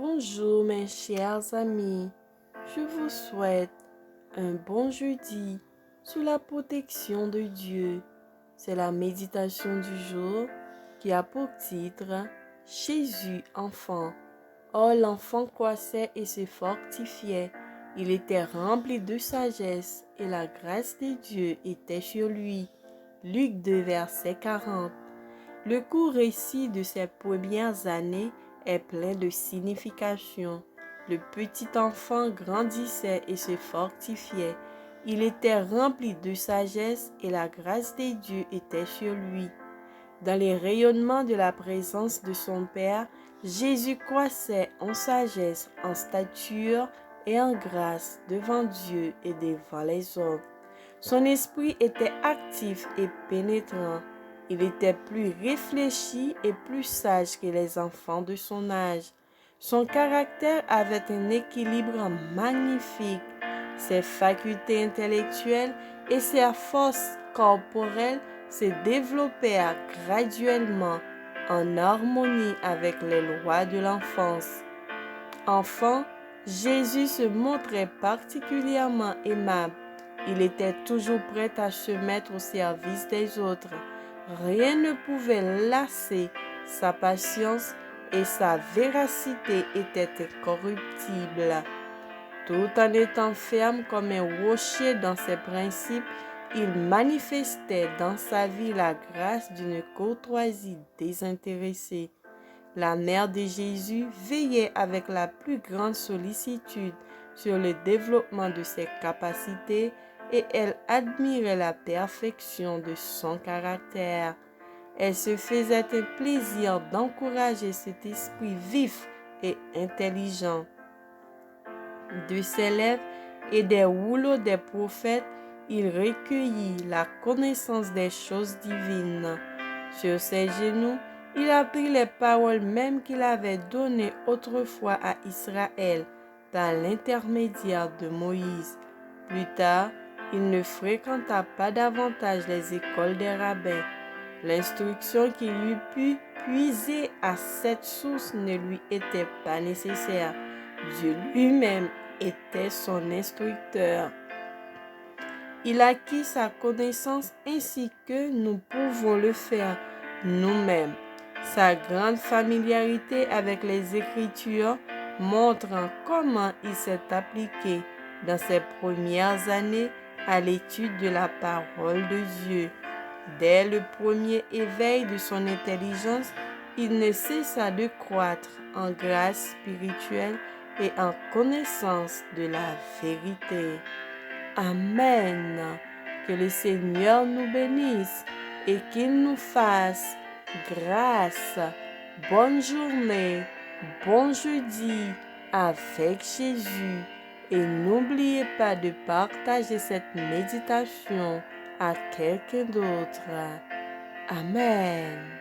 Bonjour mes chers amis, je vous souhaite un bon jeudi sous la protection de Dieu. C'est la méditation du jour qui a pour titre Jésus enfant. Or l'enfant croissait et se fortifiait, il était rempli de sagesse et la grâce de Dieu était sur lui. Luc 2 verset 40. Le court récit de ses premières années est plein de signification. Le petit enfant grandissait et se fortifiait. Il était rempli de sagesse et la grâce de Dieu était sur lui. Dans les rayonnements de la présence de son Père, Jésus croissait en sagesse, en stature et en grâce devant Dieu et devant les hommes. Son esprit était actif et pénétrant. Il était plus réfléchi et plus sage que les enfants de son âge. Son caractère avait un équilibre magnifique. Ses facultés intellectuelles et ses forces corporelles se développèrent graduellement en harmonie avec les lois de l'enfance. Enfant, Jésus se montrait particulièrement aimable. Il était toujours prêt à se mettre au service des autres. Rien ne pouvait lasser sa patience et sa véracité était incorruptible. Tout en étant ferme comme un rocher dans ses principes, il manifestait dans sa vie la grâce d'une courtoisie désintéressée. La mère de Jésus veillait avec la plus grande sollicitude sur le développement de ses capacités et elle admirait la perfection de son caractère. Elle se faisait un plaisir d'encourager cet esprit vif et intelligent. De ses lèvres et des rouleaux des prophètes, il recueillit la connaissance des choses divines. Sur ses genoux, il apprit les paroles mêmes qu'il avait données autrefois à Israël par l'intermédiaire de Moïse. Plus tard, il ne fréquenta pas davantage les écoles des rabbins. L'instruction qu'il eût pu puiser à cette source ne lui était pas nécessaire. Dieu lui-même était son instructeur. Il acquit sa connaissance ainsi que nous pouvons le faire nous-mêmes. Sa grande familiarité avec les Écritures montre comment il s'est appliqué dans ses premières années à l'étude de la parole de Dieu. Dès le premier éveil de son intelligence, il ne cessa de croître en grâce spirituelle et en connaissance de la vérité. Amen. Que le Seigneur nous bénisse et qu'il nous fasse grâce. Bonne journée, bon jeudi avec Jésus. Et n'oubliez pas de partager cette méditation à quelqu'un d'autre. Amen.